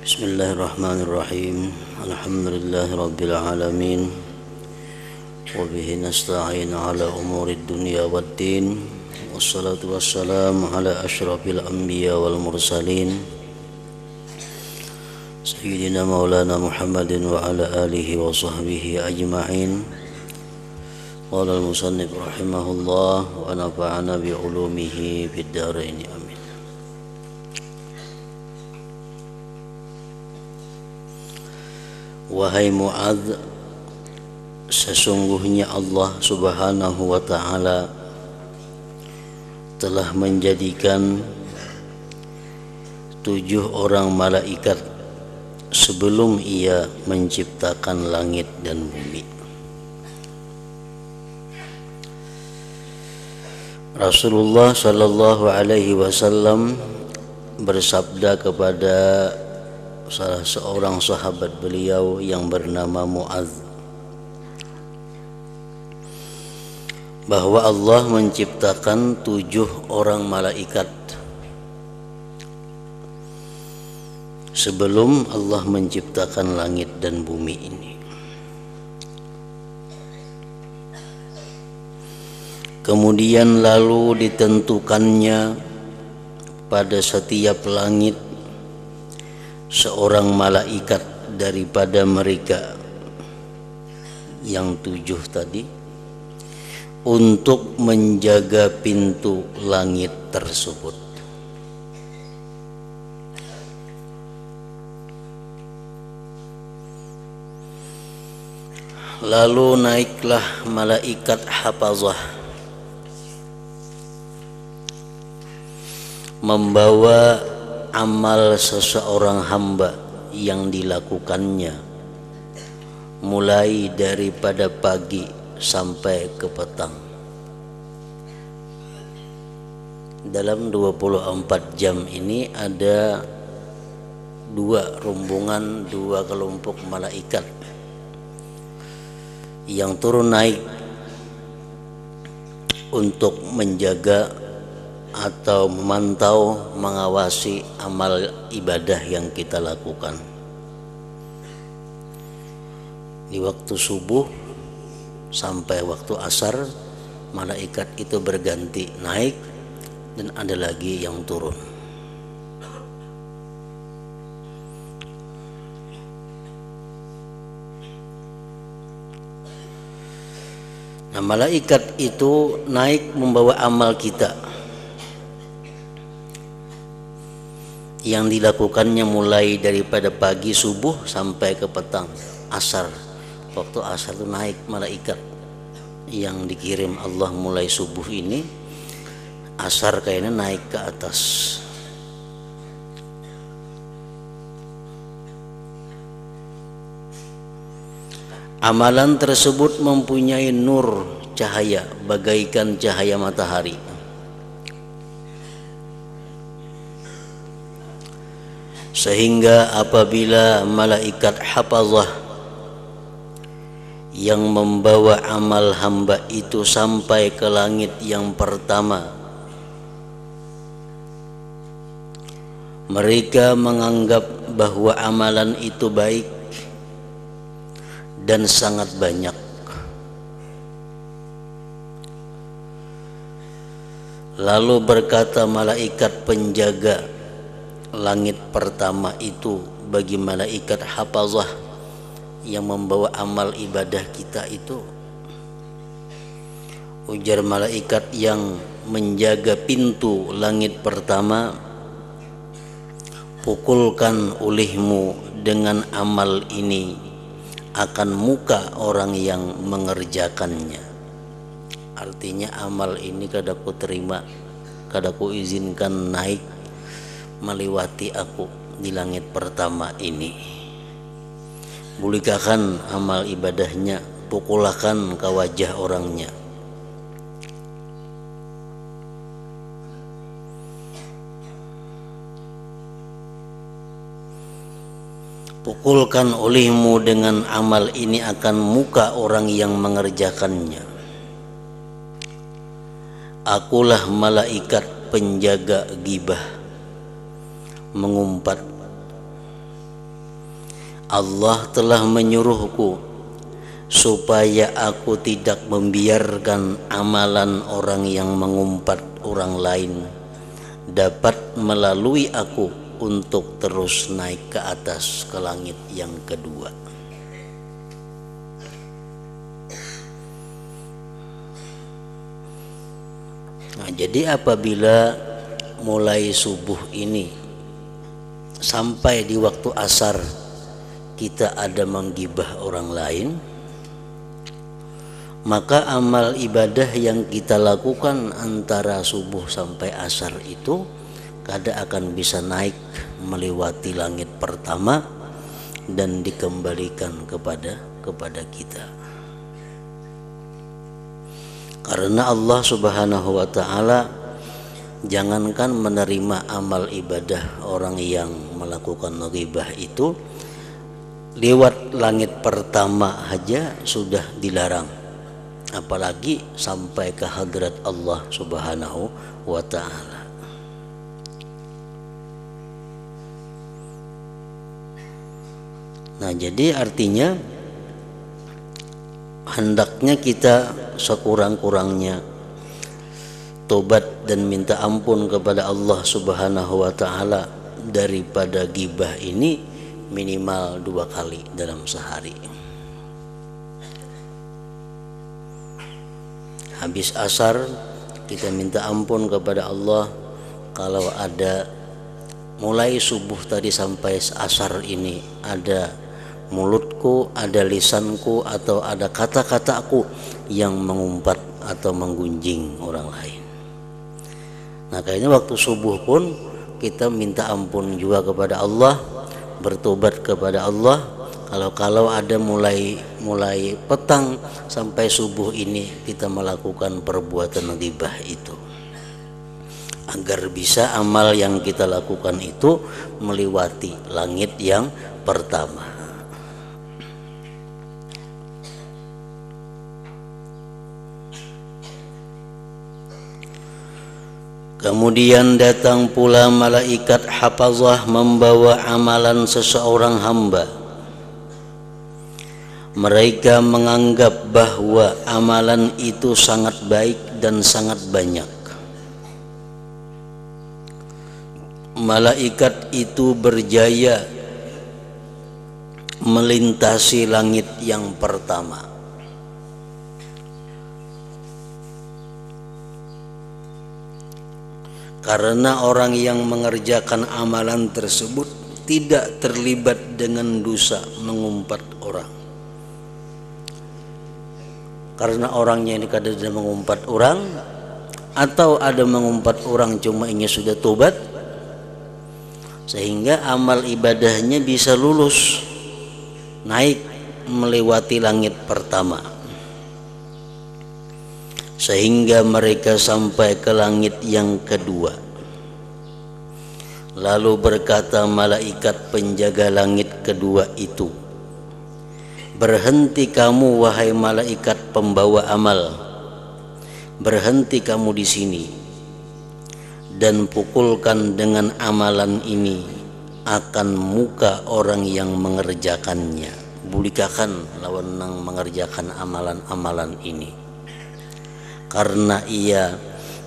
Bismillahirrahmanirrahim. Alhamdulillahirabbil alamin. Wa bihi nasta'in ala umurid dunya waddin. Wassalatu wassalamu ala asyrafil anbiya wal mursalin. Sayyidina Maulana Muhammadin wa ala alihi wa sahbihi ajma'in. Qala al-musannif rahimahullah wa nafa'ana bi ulumihi fid dharain. Amin. Wahai Mu'adz, sesungguhnya Allah Subhanahu wa ta'ala telah menjadikan 7 orang malaikat sebelum ia menciptakan langit dan bumi. Rasulullah sallallahu alaihi wasallam bersabda kepada salah seorang sahabat beliau yang bernama Mu'adz bahwa Allah menciptakan 7 orang malaikat sebelum Allah menciptakan langit dan bumi ini. Kemudian lalu ditentukannya pada setiap langit seorang malaikat daripada mereka yang 7 tadi untuk menjaga pintu langit tersebut. Lalu naiklah malaikat hafazah membawa amal seseorang hamba yang dilakukannya mulai daripada pagi sampai ke petang. Dalam 24 jam ini ada 2 rombongan, 2 kelompok malaikat yang turun naik untuk menjaga atau memantau, mengawasi amal ibadah yang kita lakukan. Di waktu subuh sampai waktu asar, malaikat itu berganti naik dan ada lagi yang turun. Nah, malaikat itu naik membawa amal kita yang dilakukannya mulai daripada pagi subuh sampai ke petang asar. Waktu asar itu naik malaikat yang dikirim Allah mulai subuh ini, asar kayaknya naik ke atas. Amalan tersebut mempunyai nur, cahaya bagaikan cahaya matahari. Sehingga apabila malaikat hafazah yang membawa amal hamba itu sampai ke langit yang pertama, mereka menganggap bahwa amalan itu baik dan sangat banyak. Lalu berkata malaikat penjaga langit pertama itu bagi malaikat hafazah yang membawa amal ibadah kita itu, ujar malaikat yang menjaga pintu langit pertama, pukulkan ulihmu dengan amal ini akan muka orang yang mengerjakannya. Artinya amal ini kadaku terima, kadaku izinkan naik melewati aku di langit pertama ini. Bulikahkan amal ibadahnya, pukulahkan ke wajah orangnya. Pukulkan olehmu dengan amal ini akan muka orang yang mengerjakannya. Akulah malaikat penjaga ghibah, mengumpat Allah telah menyuruhku supaya aku tidak membiarkan amalan orang yang mengumpat orang lain dapat melalui aku untuk terus naik ke atas ke langit yang kedua. Nah, jadi apabila mulai subuh ini sampai di waktu asar kita ada menggibah orang lain, maka amal ibadah yang kita lakukan antara subuh sampai asar itu kada akan bisa naik melewati langit pertama dan dikembalikan kepada kita. Karena Allah Subhanahu wa taala jangankan menerima amal ibadah orang yang melakukan ghibah itu, lewat langit pertama aja sudah dilarang, apalagi sampai ke hadrat Allah Subhanahu wa taala. Nah, jadi artinya hendaknya kita sekurang-kurangnya tobat dan minta ampun kepada Allah Subhanahu wa taala daripada gibah ini minimal 2 kali dalam sehari. Habis asar kita minta ampun kepada Allah kalau ada mulai subuh tadi sampai asar ini ada mulutku, ada lisanku atau ada kata-kataku yang mengumpat atau menggunjing orang lain. Nah, kayaknya waktu subuh pun kita minta ampun juga kepada Allah, bertobat kepada Allah. Kalau ada mulai petang sampai subuh ini kita melakukan perbuatan ghibah itu, agar bisa amal yang kita lakukan itu melewati langit yang pertama. Kemudian datang pula malaikat hafazah membawa amalan seseorang hamba. Mereka menganggap bahwa amalan itu sangat baik dan sangat banyak. Malaikat itu berjaya melintasi langit yang pertama. Karena orang yang mengerjakan amalan tersebut tidak terlibat dengan dosa mengumpat orang. Karena orangnya ini kadang ada mengumpat orang, atau ada mengumpat orang cuma ingin sudah tobat, sehingga amal ibadahnya bisa lulus naik melewati langit pertama, sehingga mereka sampai ke langit yang kedua. Lalu berkata malaikat penjaga langit kedua itu, "Berhenti kamu wahai malaikat pembawa amal, berhenti kamu di sini dan pukulkan dengan amalan ini akan muka orang yang mengerjakannya." Bulikakan lawan nang mengerjakan amalan-amalan ini, karena ia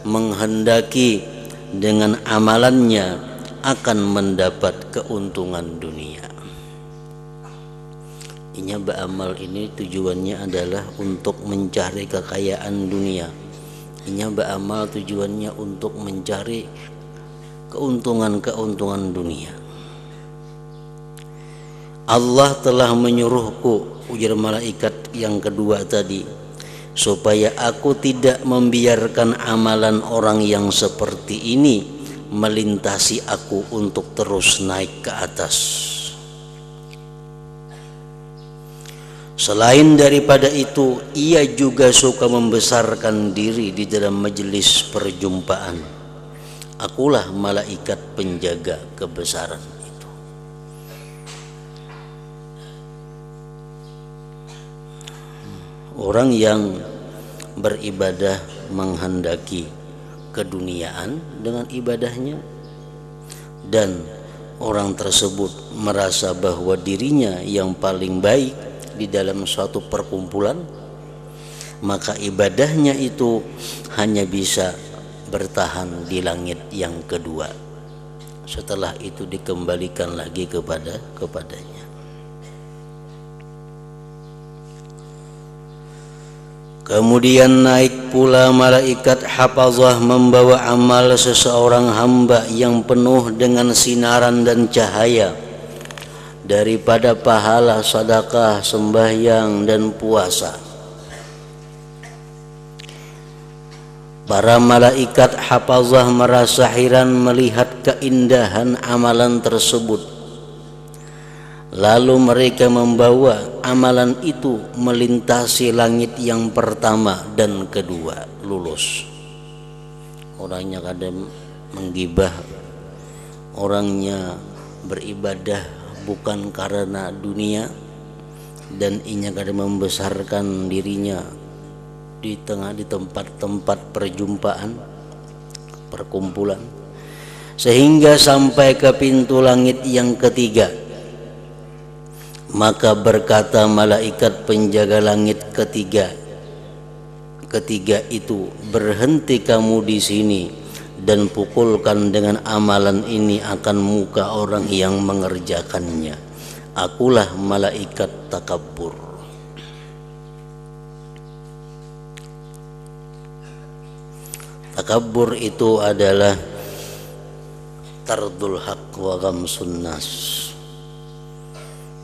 menghendaki dengan amalannya akan mendapat keuntungan dunia. Inya beramal ini tujuannya adalah untuk mencari kekayaan dunia. Inya beramal tujuannya untuk mencari keuntungan dunia. Allah telah menyuruhku, ujar malaikat yang kedua tadi, supaya aku tidak membiarkan amalan orang yang seperti ini melintasi aku untuk terus naik ke atas. Selain daripada itu, ia juga suka membesarkan diri di dalam majelis perjumpaan. Akulah malaikat penjaga kebesaran itu. Orang yang beribadah menghendaki keduniaan dengan ibadahnya, dan orang tersebut merasa bahwa dirinya yang paling baik di dalam suatu perkumpulan, maka ibadahnya itu hanya bisa bertahan di langit yang kedua. Setelah itu dikembalikan lagi kepadanya. Kemudian naik pula malaikat hafazah membawa amal seseorang hamba yang penuh dengan sinaran dan cahaya daripada pahala sedekah, sembahyang dan puasa. Para malaikat hafazah merasa heran melihat keindahan amalan tersebut. Lalu mereka membawa amalan itu melintasi langit yang pertama dan kedua, lulus. Orangnya kadang menggibah, orangnya beribadah bukan karena dunia, dan inya kadang membesarkan dirinya di tempat-tempat perjumpaan, perkumpulan, sehingga sampai ke pintu langit yang ketiga. Maka berkata malaikat penjaga langit ketiga itu, berhenti kamu di sini dan pukulkan dengan amalan ini akan muka orang yang mengerjakannya. Akulah malaikat takabbur. Takabbur itu adalah tardul haq wa ghamsun nas.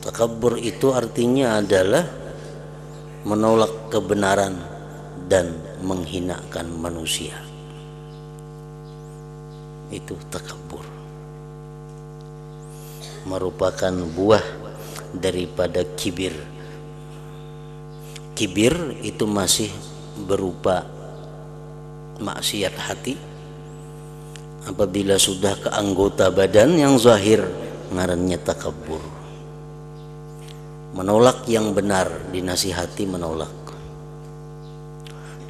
Takabbur itu artinya adalah menolak kebenaran dan menghinakan manusia. Itu takabbur. Merupakan buah daripada kibir. Kibir itu masih berupa maksiat hati. Apabila sudah ke anggota badan yang zahir, ngarannya takabbur. Menolak yang benar, dinasihati menolak,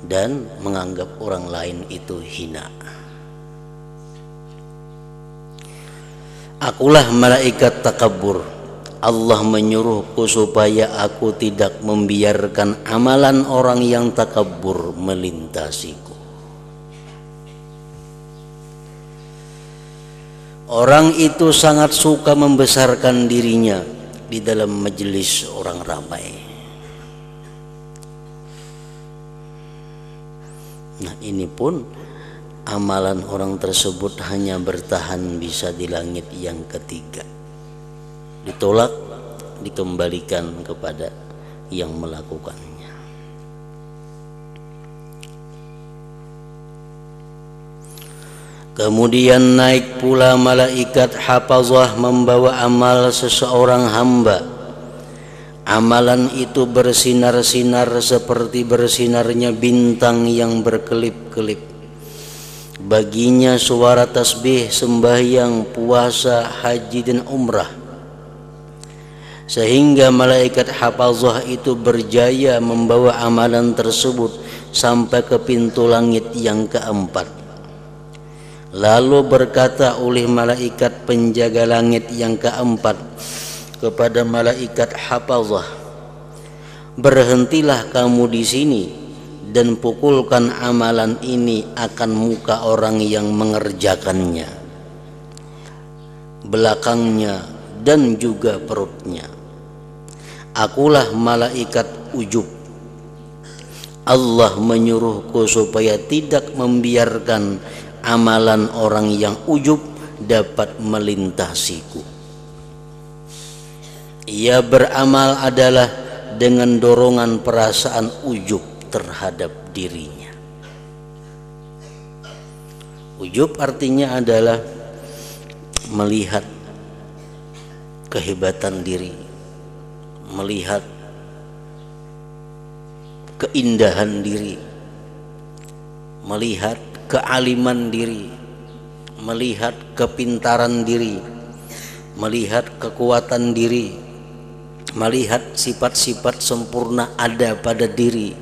dan menganggap orang lain itu hina. Akulah malaikat takabbur. Allah menyuruhku supaya aku tidak membiarkan amalan orang yang takabbur melintasiku. Orang itu sangat suka membesarkan dirinya di dalam majelis orang ramai. Nah, ini pun amalan orang tersebut hanya bertahan bisa di langit yang ketiga. Ditolak, dikembalikan kepada yang melakukannya. Kemudian naik pula malaikat hafazah membawa amal seseorang hamba. Amalan itu bersinar-sinar seperti bersinarnya bintang yang berkelip-kelip. Baginya suara tasbih, sembahyang, puasa, haji dan umrah. Sehingga malaikat hafazah itu berjaya membawa amalan tersebut sampai ke pintu langit yang keempat. Lalu berkata oleh malaikat penjaga langit yang keempat kepada malaikat hafazah, berhentilah kamu di sini dan pukulkan amalan ini akan muka orang yang mengerjakannya, belakangnya dan juga perutnya. Akulah malaikat ujub. Allah menyuruhku supaya tidak membiarkan amalan orang yang ujub dapat melintasiku. Ia beramal adalah dengan dorongan perasaan ujub terhadap dirinya. Ujub artinya adalah melihat kehebatan diri, melihat keindahan diri, melihat kealiman diri, melihat kepintaran diri, melihat kekuatan diri, melihat sifat-sifat sempurna ada pada diri,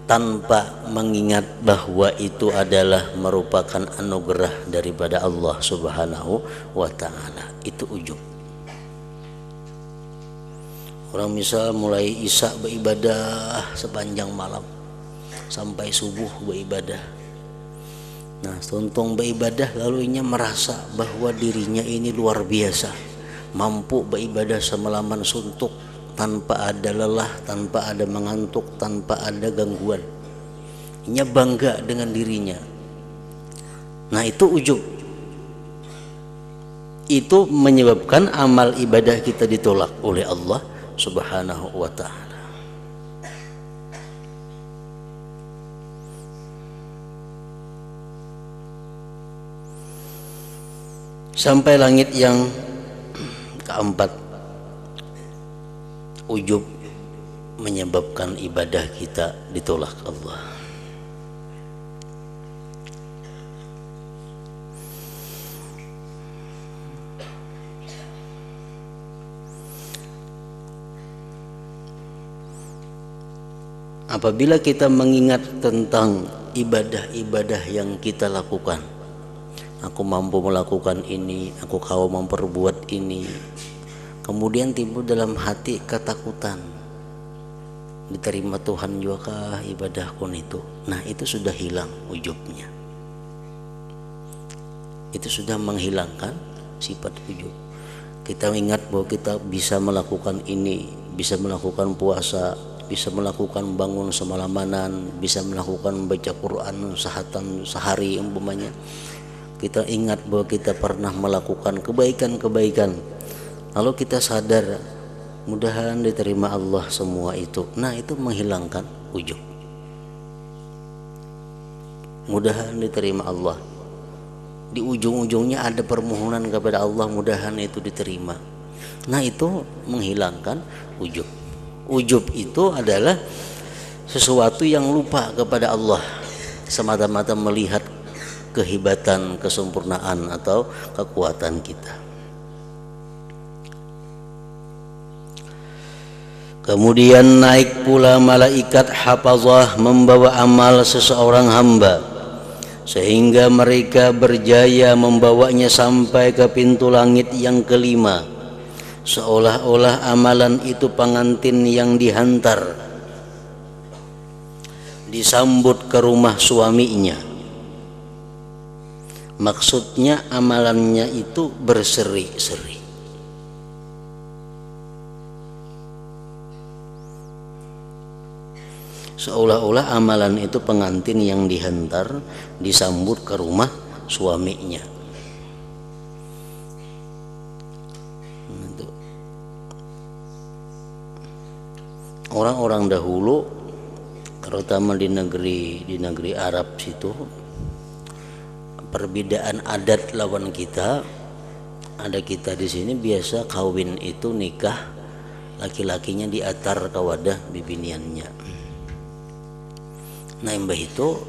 tanpa mengingat bahwa itu adalah merupakan anugerah daripada Allah Subhanahu wa Ta'ala. Itu ujub. Orang misal mulai isya beribadah sepanjang malam sampai subuh beribadah. Nah, tuntung beribadah lalu ia merasa bahwa dirinya ini luar biasa, mampu beribadah semalaman suntuk tanpa ada lelah, tanpa ada mengantuk, tanpa ada gangguan. Ia bangga dengan dirinya. Nah, itu ujub. Itu menyebabkan amal ibadah kita ditolak oleh Allah Subhanahu wa Ta'ala. Sampai langit yang keempat, ujub menyebabkan ibadah kita ditolak Allah. Apabila kita mengingat tentang ibadah-ibadah yang kita lakukan, aku mampu melakukan ini, aku kau memperbuat ini, kemudian timbul dalam hati ketakutan, diterima Tuhan juga kah ibadahku itu? Nah, itu sudah hilang ujubnya. Itu sudah menghilangkan sifat ujub. Kita ingat bahwa kita bisa melakukan ini, bisa melakukan puasa, bisa melakukan bangun semalamanan, bisa melakukan baca Quran sehatan sehari umpamanya. Kita ingat bahwa kita pernah melakukan kebaikan-kebaikan, lalu kita sadar mudahan diterima Allah semua itu. Nah, itu menghilangkan ujub. Mudahan diterima Allah. Di ujung-ujungnya ada permohonan kepada Allah, mudahan itu diterima. Nah, itu menghilangkan ujub. Ujub itu adalah sesuatu yang lupa kepada Allah, semata-mata melihat kehebatan, kesempurnaan atau kekuatan kita. Kemudian naik pula malaikat hafazah membawa amal seseorang hamba, sehingga mereka berjaya membawanya sampai ke pintu langit yang kelima, seolah-olah amalan itu pengantin yang dihantar, disambut ke rumah suaminya. Maksudnya amalannya itu berseri-seri. Seolah-olah amalan itu pengantin yang dihantar, disambut ke rumah suaminya. Orang-orang dahulu, terutama di negeri Arab situ, perbedaan adat lawan kita. Ada kita di sini biasa kawin itu nikah, laki-lakinya diatar kawadah bibiniannya. Nah, mbah itu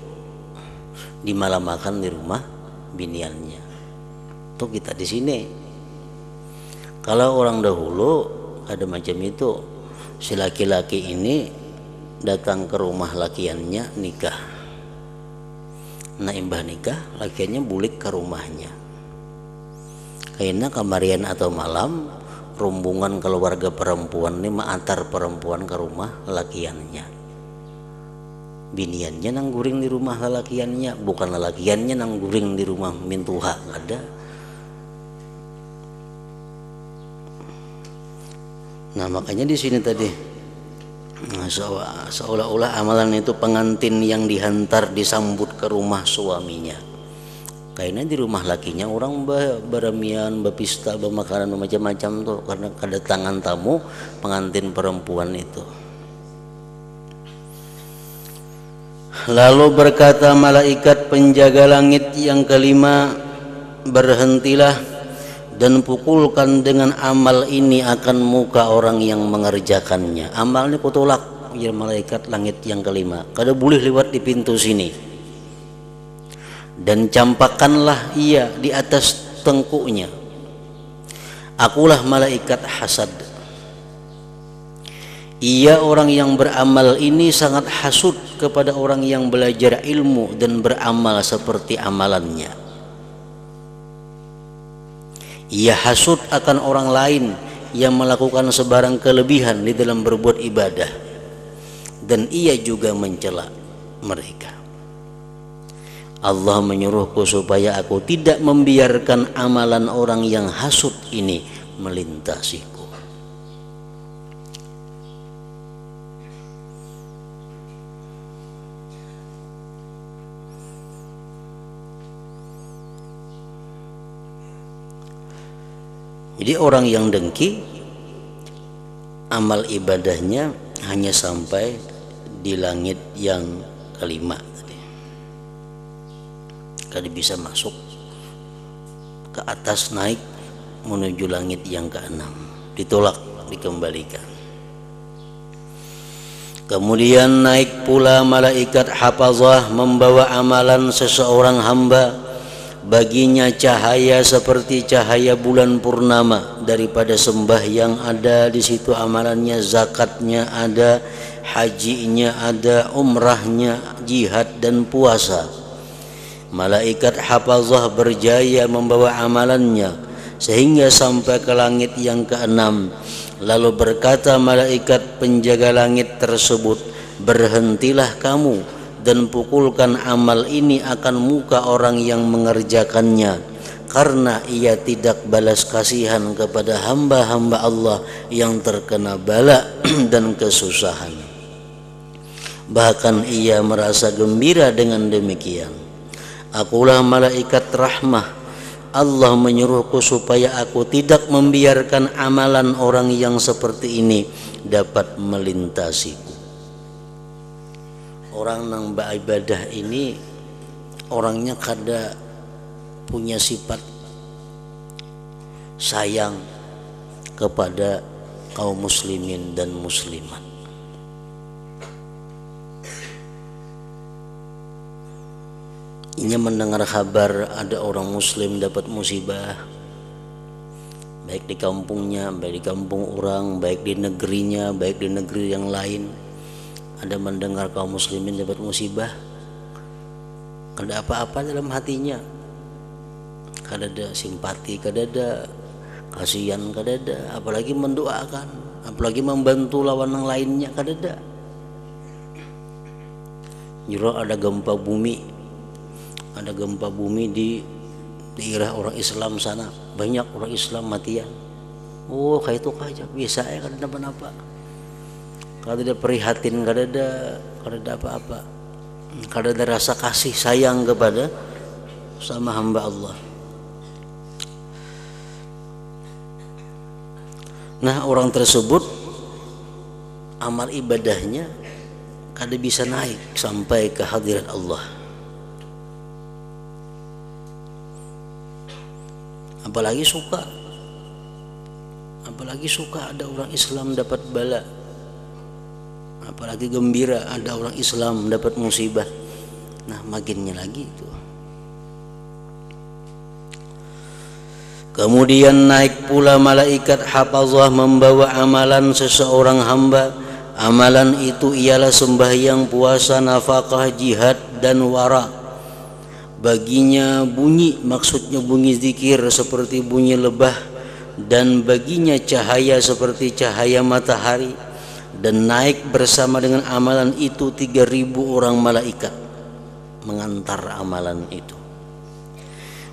dimalamakan di rumah biniannya. Tuh kita di sini. Kalau orang dahulu ada macam itu. Si laki-laki ini datang ke rumah lakiannya nikah. Nah, imbah nikah, lakiannya bulik ke rumahnya. Karena kamarian atau malam, rombongan keluarga perempuan ini mengantar perempuan ke rumah lakiannya. Biniannya nangguring di rumah lalakiannya, bukan lalakiannya nangguring di rumah mintuha, ada. Nah, makanya di sini tadi seolah-olah amalan itu pengantin yang dihantar disambut ke rumah suaminya. Kayaknya di rumah lakinya orang beramian, berpesta, bermakanan macam-macam tuh karena kedatangan tamu pengantin perempuan itu. Lalu berkata malaikat penjaga langit yang kelima, berhentilah dan pukulkan dengan amal ini akan muka orang yang mengerjakannya. Amal ini kutolak ya malaikat langit yang kelima, kada boleh lewat di pintu sini. Dan campakkanlah ia di atas tengkuknya. Akulah malaikat hasad. Ia orang yang beramal ini sangat hasud kepada orang yang belajar ilmu dan beramal seperti amalannya. Ia hasud akan orang lain yang melakukan sebarang kelebihan di dalam berbuat ibadah, dan ia juga mencela mereka. Allah menyuruhku supaya aku tidak membiarkan amalan orang yang hasud ini melintasiku. Jadi orang yang dengki, amal ibadahnya hanya sampai di langit yang kelima tadi. Kada bisa masuk ke atas, naik menuju langit yang keenam, ditolak, dikembalikan. Kemudian naik pula malaikat hafazah membawa amalan seseorang hamba. Baginya cahaya seperti cahaya bulan purnama daripada sembahyang ada di situ amalannya, zakatnya ada, hajinya ada, umrahnya, jihad dan puasa. Malaikat hafazah berjaya membawa amalannya sehingga sampai ke langit yang keenam. Lalu berkata malaikat penjaga langit tersebut, berhentilah kamu dan pukulkan amal ini akan muka orang yang mengerjakannya, karena ia tidak balas kasihan kepada hamba-hamba Allah yang terkena bala dan kesusahan. Bahkan ia merasa gembira dengan demikian. Akulah malaikat rahmah. Allah menyuruhku supaya aku tidak membiarkan amalan orang yang seperti ini dapat melintasiku. Orang nang beribadah ini orangnya kada punya sifat sayang kepada kaum muslimin dan muslimat. Ia mendengar kabar ada orang muslim dapat musibah, baik di kampungnya, baik di kampung orang, baik di negerinya, baik di negeri yang lain. Ada mendengar kaum muslimin dapat musibah, kada apa-apa dalam hatinya, kada ada simpati, kada ada kasihan, kada ada, apalagi mendoakan, apalagi membantu lawan yang lainnya, kada ada. Jero ada gempa bumi di daerah orang Islam sana, banyak orang Islam matian. Oh kayak itu aja biasa ya, kada ada apa-apa. Kada ada prihatin, kada ada apa-apa, kada ada rasa kasih sayang kepada sama hamba Allah. Nah orang tersebut amal ibadahnya kada bisa naik sampai ke hadirat Allah. Apalagi suka ada orang Islam dapat bala, apalagi gembira ada orang Islam dapat musibah. Nah makinnya lagi itu. Kemudian naik pula malaikat hafazah membawa amalan seseorang hamba. Amalan itu ialah sembahyang, puasa, nafkah, jihad dan wara. Baginya bunyi, maksudnya bunyi zikir seperti bunyi lebah, dan baginya cahaya seperti cahaya matahari. Dan naik bersama dengan amalan itu 3.000 orang malaikat mengantar amalan itu.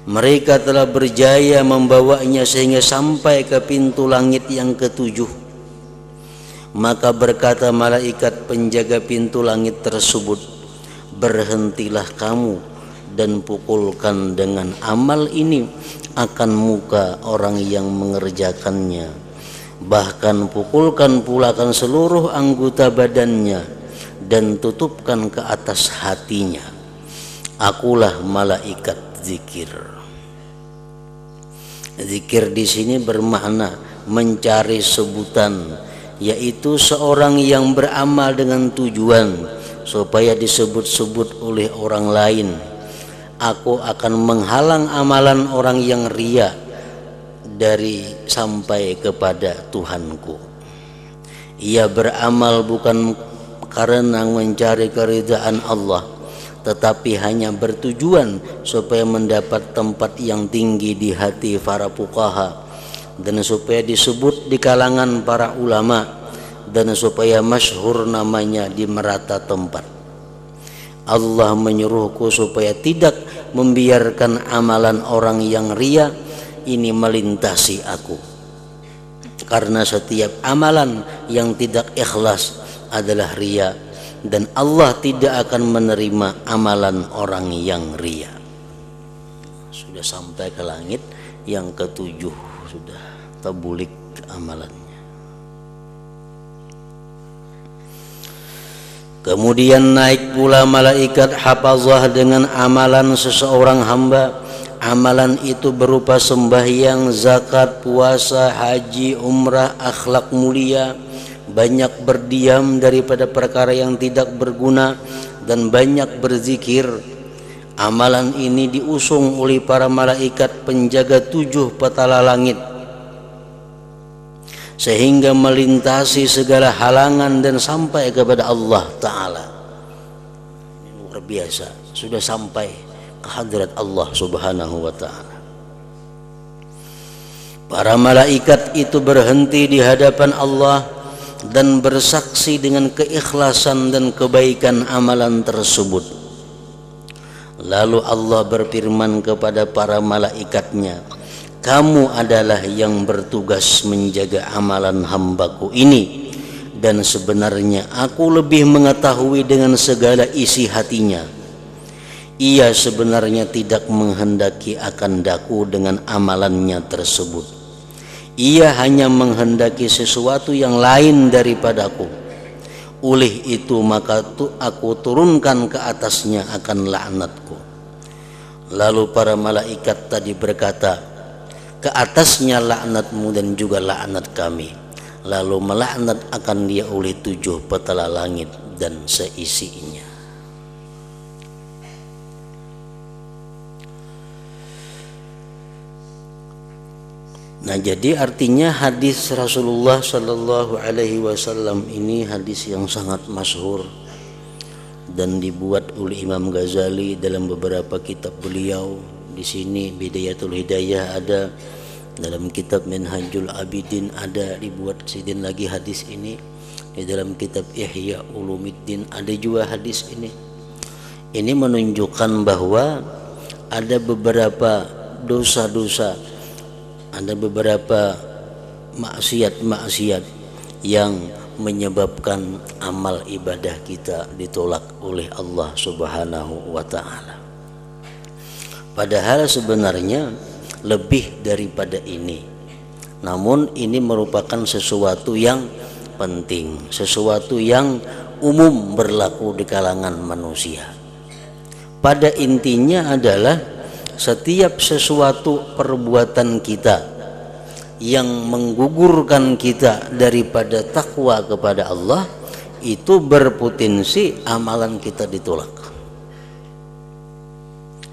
Mereka telah berjaya membawanya sehingga sampai ke pintu langit yang ke-7. Maka berkata malaikat penjaga pintu langit tersebut, berhentilah kamu dan pukulkan dengan amal ini akan muka orang yang mengerjakannya. Bahkan pukulkan pulakan seluruh anggota badannya dan tutupkan ke atas hatinya. Akulah malaikat zikir. Zikir di sini bermakna mencari sebutan, yaitu seorang yang beramal dengan tujuan supaya disebut-sebut oleh orang lain. Aku akan menghalang amalan orang yang ria dari sampai kepada Tuhanku. Ia beramal bukan karena mencari keridhaan Allah, tetapi hanya bertujuan supaya mendapat tempat yang tinggi di hati para fuqaha, dan supaya disebut di kalangan para ulama, dan supaya masyhur namanya di merata tempat. Allah menyuruhku supaya tidak membiarkan amalan orang yang riya ini melintasi aku, karena setiap amalan yang tidak ikhlas adalah riya, dan Allah tidak akan menerima amalan orang yang riya. Sudah sampai ke langit yang ketujuh, sudah tabulik amalannya. Kemudian naik pula malaikat hafazah dengan amalan seseorang hamba. Amalan itu berupa sembahyang, zakat, puasa, haji, umrah, akhlak mulia, banyak berdiam daripada perkara yang tidak berguna, dan banyak berzikir. Amalan ini diusung oleh para malaikat penjaga 7 petala langit, sehingga melintasi segala halangan dan sampai kepada Allah Ta'ala. Ini luar biasa, sudah sampai ke hadrat Allah Subhanahu wa Ta'ala. Para malaikat itu berhenti di hadapan Allah dan bersaksi dengan keikhlasan dan kebaikan amalan tersebut. Lalu Allah berfirman kepada para malaikatnya, kamu adalah yang bertugas menjaga amalan hambaku ini, dan sebenarnya aku lebih mengetahui dengan segala isi hatinya. Ia sebenarnya tidak menghendaki akan daku dengan amalannya tersebut. Ia hanya menghendaki sesuatu yang lain daripadaku. Oleh itu maka aku turunkan ke atasnya akan laknatku. Lalu para malaikat tadi berkata, ke atasnya laknatmu dan juga laknat kami. Lalu melaknat akan dia oleh 7 petala langit dan seisinya. Nah, jadi artinya hadis Rasulullah Sallallahu Alaihi Wasallam ini hadis yang sangat masyhur dan dibuat oleh Imam Ghazali dalam beberapa kitab beliau. Di sini Bidayatul Hidayah ada, dalam kitab Minhajul Abidin ada dibuat sidin lagi hadis ini, di dalam kitab Ihya Ulumuddin ada juga hadis ini. Ini menunjukkan bahwa ada beberapa dosa-dosa, ada beberapa maksiat-maksiat yang menyebabkan amal ibadah kita ditolak oleh Allah Subhanahu wa Ta'ala. Padahal sebenarnya lebih daripada ini. Namun ini merupakan sesuatu yang penting, sesuatu yang umum berlaku di kalangan manusia. Pada intinya adalah setiap sesuatu perbuatan kita yang menggugurkan kita daripada takwa kepada Allah itu berpotensi amalan kita ditolak.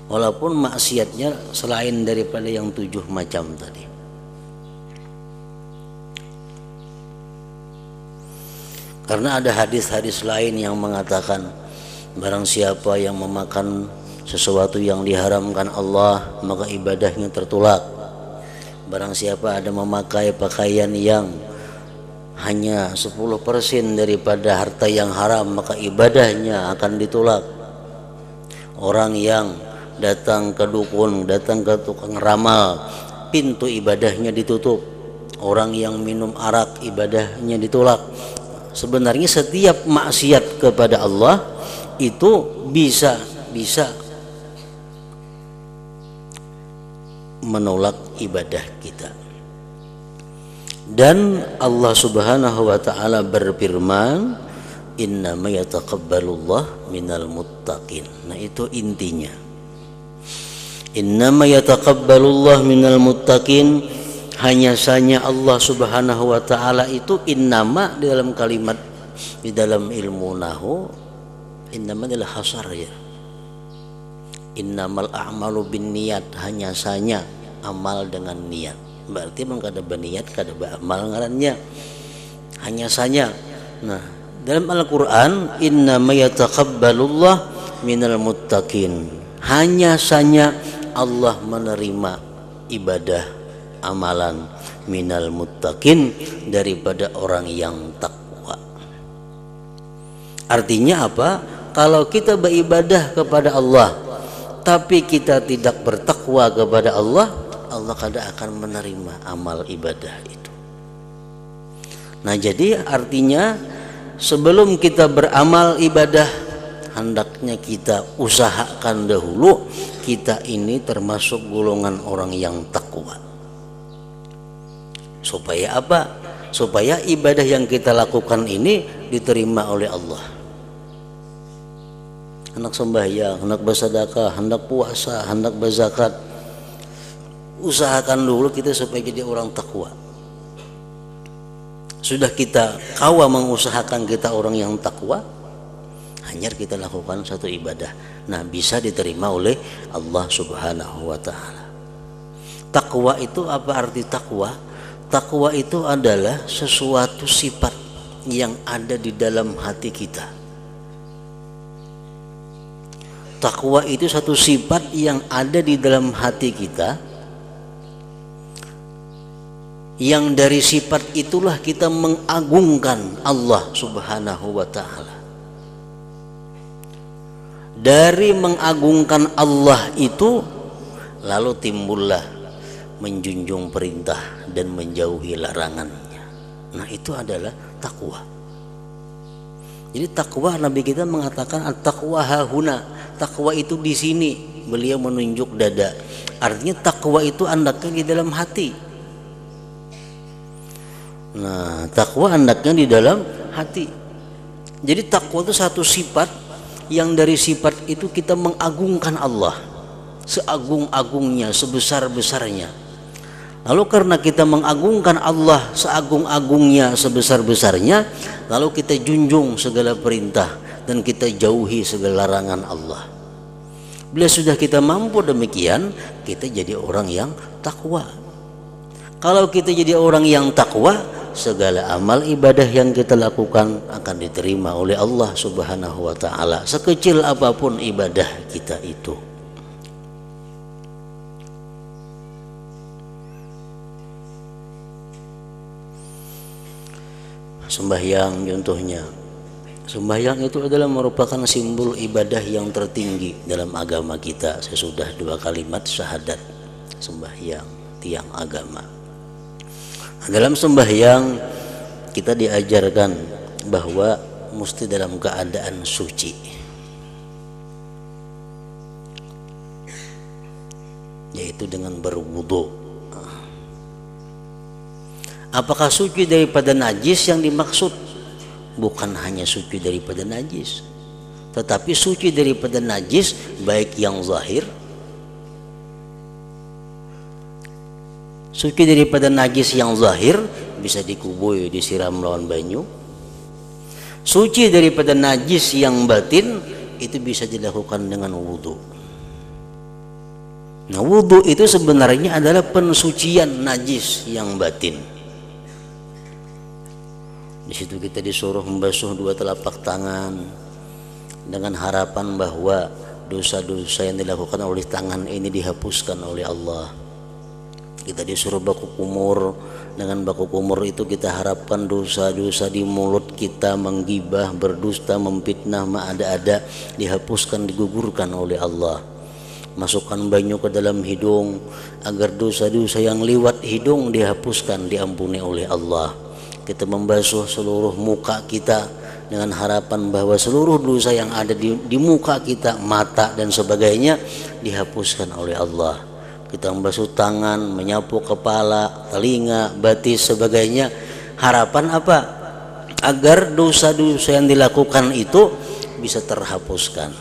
Walaupun maksiatnya selain daripada yang 7 macam tadi. Karena ada hadis-hadis lain yang mengatakan barang siapa yang memakan sesuatu yang diharamkan Allah maka ibadahnya tertolak. Barang siapa ada memakai pakaian yang hanya 10% daripada harta yang haram maka ibadahnya akan ditolak. Orang yang datang ke dukun, datang ke tukang ramal, pintu ibadahnya ditutup. Orang yang minum arak ibadahnya ditolak. Sebenarnya setiap maksiat kepada Allah itu bisa menolak ibadah kita. Dan Allah Subhanahu wa Ta'ala berfirman, innama yataqabbalullah minal muttaqin. Nah, itu intinya. Innama yataqabbalullah minal muttaqin, hanya saja Allah Subhanahu wa Ta'ala itu innama di dalam kalimat, di dalam ilmu nahwu innama adalah hasar ya. Innamal a'malu bin niat, hanya saja amal dengan niat. Berarti memang kada berniat kada beramal ngarannya. Hanya saja, nah dalam Al-Quran, innama yataqabbalullah minal muttaqin, hanya saja Allah menerima ibadah amalan minal muttaqin, daripada orang yang takwa. Artinya apa? Kalau kita beribadah kepada Allah tapi kita tidak bertakwa kepada Allah, Allah kada akan menerima amal ibadah itu. Nah, jadi artinya sebelum kita beramal ibadah, hendaknya kita usahakan dahulu kita ini termasuk golongan orang yang takwa. Supaya apa? Supaya ibadah yang kita lakukan ini diterima oleh Allah. Hendak sembahyang, hendak bersedekah, hendak puasa, hendak berzakat, usahakan dulu kita supaya jadi orang takwa. Sudah kita kawa mengusahakan kita orang yang takwa, hanya kita lakukan satu ibadah, nah bisa diterima oleh Allah Subhanahu wa Ta'ala. Takwa itu apa arti takwa? Takwa itu adalah sesuatu sifat yang ada di dalam hati kita. Takwa itu satu sifat yang ada di dalam hati kita, yang dari sifat itulah kita mengagungkan Allah Subhanahu wa Ta'ala. Dari mengagungkan Allah itu, lalu timbullah menjunjung perintah dan menjauhi larangannya. Nah, itu adalah takwa. Jadi takwa, Nabi kita mengatakan at-taqwa hahuna, takwa itu di sini. Beliau menunjuk dada. Artinya takwa itu andaknya di dalam hati. Nah, takwa andaknya di dalam hati. Jadi takwa itu satu sifat yang dari sifat itu kita mengagungkan Allah seagung-agungnya, sebesar-besarnya. Lalu karena kita mengagungkan Allah seagung-agungnya, sebesar-besarnya, lalu kita junjung segala perintah dan kita jauhi segala larangan Allah. Bila sudah kita mampu demikian, kita jadi orang yang takwa. Kalau kita jadi orang yang takwa, segala amal ibadah yang kita lakukan akan diterima oleh Allah Subhanahu wa Ta'ala, sekecil apapun ibadah kita itu. Sembahyang contohnya. Sembahyang itu adalah merupakan simbol ibadah yang tertinggi dalam agama kita sesudah 2 kalimat syahadat. Sembahyang, tiang agama. Dalam sembahyang kita diajarkan bahwa mesti dalam keadaan suci. Yaitu dengan berwudu. Apakah suci daripada najis yang dimaksud? Bukan hanya suci daripada najis, tetapi suci daripada najis baik yang zahir, suci daripada najis yang zahir bisa dikubur, disiram lawan banyu. Suci daripada najis yang batin itu bisa dilakukan dengan wudu. Nah, wudu itu sebenarnya adalah pensucian najis yang batin. Di situ kita disuruh membasuh 2 telapak tangan dengan harapan bahwa dosa-dosa yang dilakukan oleh tangan ini dihapuskan oleh Allah. Kita disuruh baku kumur, dengan baku kumur itu kita harapkan dosa-dosa di mulut kita, menggibah, berdusta, memfitnah, mengada-ada, dihapuskan, digugurkan oleh Allah. Masukkan banyu ke dalam hidung agar dosa-dosa yang lewat hidung dihapuskan, diampuni oleh Allah. Kita membasuh seluruh muka kita dengan harapan bahwa seluruh dosa yang ada di muka kita, mata dan sebagainya dihapuskan oleh Allah. Kita membasuh tangan, menyapu kepala, telinga, batis, sebagainya. Harapan apa? Agar dosa-dosa yang dilakukan itu bisa terhapuskan.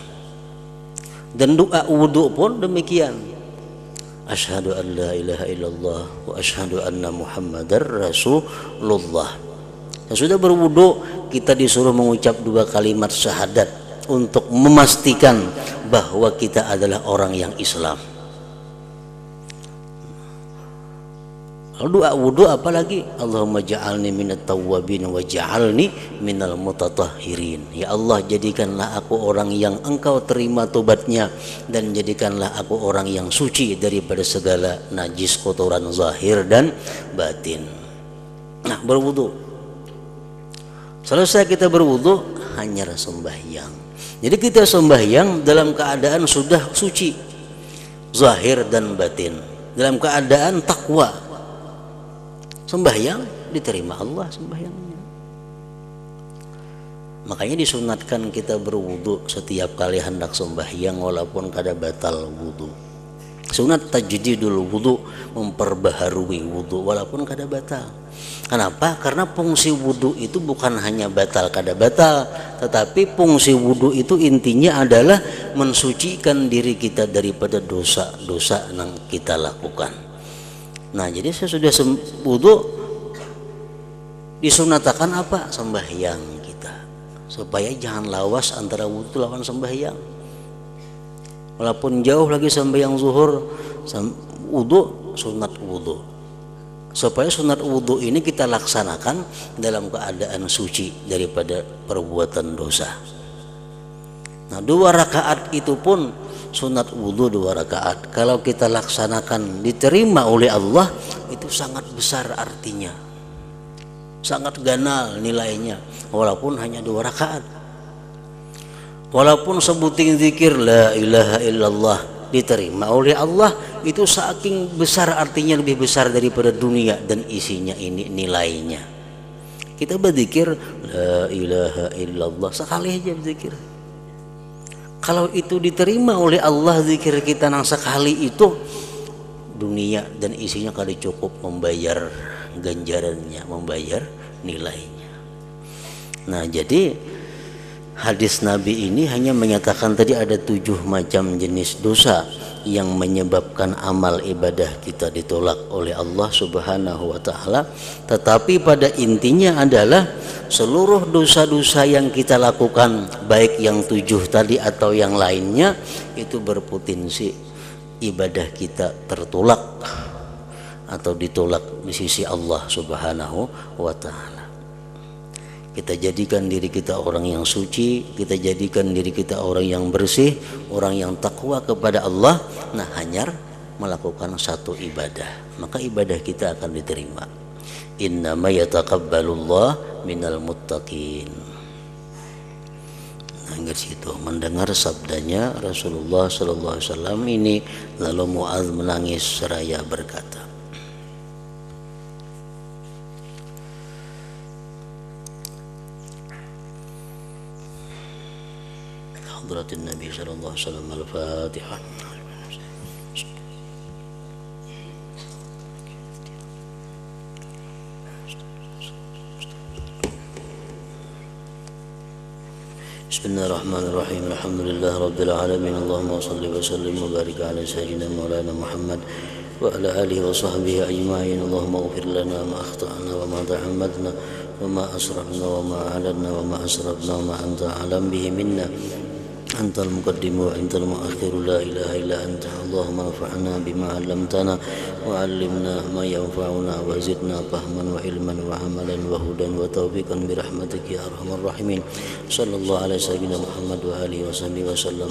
Dan doa wudu pun demikian. Asyhadu an la ilaha illallah wa asyhadu anna Muhammadar Rasulullah. Sudah berwudu, kita disuruh mengucap 2 kalimat syahadat untuk memastikan bahwa kita adalah orang yang Islam. Kalau doa wudu apalagi, Allahumma ja'alni minat tawwabin wa ja'alni minal mutatahhirin. Ya Allah, jadikanlah aku orang yang engkau terima tobatnya, dan jadikanlah aku orang yang suci daripada segala najis, kotoran zahir dan batin. Nah, berwudu. Selesai kita berwudu, hanya sembahyang. Jadi kita sembahyang dalam keadaan sudah suci zahir dan batin, dalam keadaan takwa. Sembahyang diterima Allah sembahyangnya. Makanya disunatkan kita berwudu setiap kali hendak sembahyang walaupun kada batal wudu. Sunat tajdidul wudu, memperbaharui wudu walaupun kada batal. Kenapa? Karena fungsi wudu itu bukan hanya batal kada batal, tetapi fungsi wudu itu intinya adalah mensucikan diri kita daripada dosa-dosa yang kita lakukan. Nah, jadi saya sudah wudu, disunatakan apa? Sembahyang kita, supaya jangan lawas antara wudu lawan sembahyang. Walaupun jauh lagi sembahyang zuhur, wudu, sunat wudu, supaya sunat wudu ini kita laksanakan dalam keadaan suci daripada perbuatan dosa. Nah, 2 rakaat itu pun sunat wudu 2 rakaat, kalau kita laksanakan diterima oleh Allah, itu sangat besar artinya, sangat ganal nilainya, walaupun hanya 2 rakaat. Walaupun sebuting zikir la ilaha illallah diterima oleh Allah, itu saking besar artinya, lebih besar daripada dunia dan isinya ini nilainya. Kita berzikir la ilaha illallah sekali aja berzikir, kalau itu diterima oleh Allah zikir kita nang sekali itu, dunia dan isinya kali cukup membayar ganjarannya, membayar nilainya. Nah, jadi hadis Nabi ini hanya menyatakan tadi ada 7 macam jenis dosa yang menyebabkan amal ibadah kita ditolak oleh Allah Subhanahu wa taala, tetapi pada intinya adalah seluruh dosa-dosa yang kita lakukan, baik yang 7 tadi atau yang lainnya, itu berpotensi ibadah kita tertolak atau ditolak di sisi Allah Subhanahu wa taala. Kita jadikan diri kita orang yang suci, kita jadikan diri kita orang yang bersih, orang yang takwa kepada Allah. Nah, hanya melakukan satu ibadah, maka ibadah kita akan diterima. Innama yataqabbalullah minal muttaqin. Nah, situ mendengar sabdanya Rasulullah sallallahu alaihi wasallam ini, lalu Muadz menangis seraya berkata, Hadratin Nabi sallallahu alaihi wasallam, Al-Fatihah. Bismillahirrahmanirrahim. Alhamdulillah rabbil alamin. Allahumma shalli wa sallim wa barik ala sayyidina maulana Muhammad wa ala alihi wa sahbihi ajma'in. Allahumma ighfir lana ma akhta'na wa ma ta'ammadna wa ma asrafna wa ma a'lanna wa ma asrafna wa ma anta a'lam bihi minna. Antal muqaddimu wa antal muakhiru, la ilaha illa anta. Allahumma anfa'na bima 'allamtana wa 'allimna ma yanfa'una wa zidna fahman wa ilman wa amalan wa hudan wa taufiqan bi rahmatika ya arhamar rahimin. Sallallahu alaihi wasallam Muhammad wa alihi wa sahbihi wa sallam.